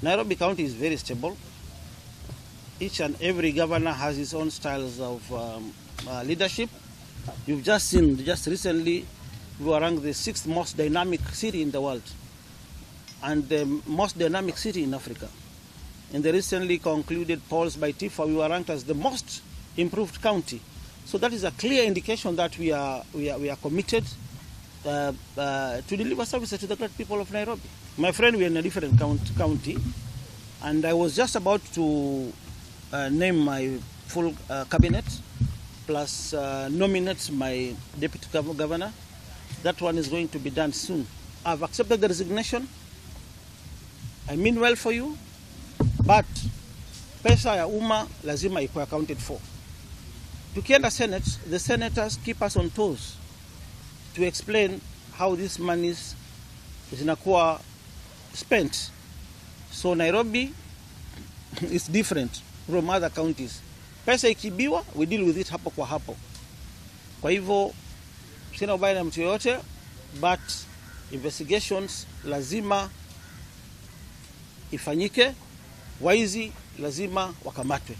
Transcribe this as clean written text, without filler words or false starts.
Nairobi County is very stable. Each and every governor has his own styles of leadership. You've just seen, just recently, we were ranked the 6th most dynamic city in the world and the most dynamic city in Africa. In the recently concluded polls by TIFA, we were ranked as the most improved county. So that is a clear indication that we are committed to deliver services to the great people of Nairobi. My friend, we are in a different county, and I was just about to name my full cabinet, plus nominate my deputy governor. That one is going to be done soon. I've accepted the resignation. I mean well for you, but pesa ya umma lazima ikuwe accounted for. Tukienda Senate, the senators keep us on toes to explain how these monies zinakuwa spent. So Nairobi is different from other counties. Pesa ikibiwa, we deal with it hapo kwa hapo. Kwa hivyo, sina ubaya na mtu yoyote, but investigations lazima ifanyike, waizi lazima wakamatwe.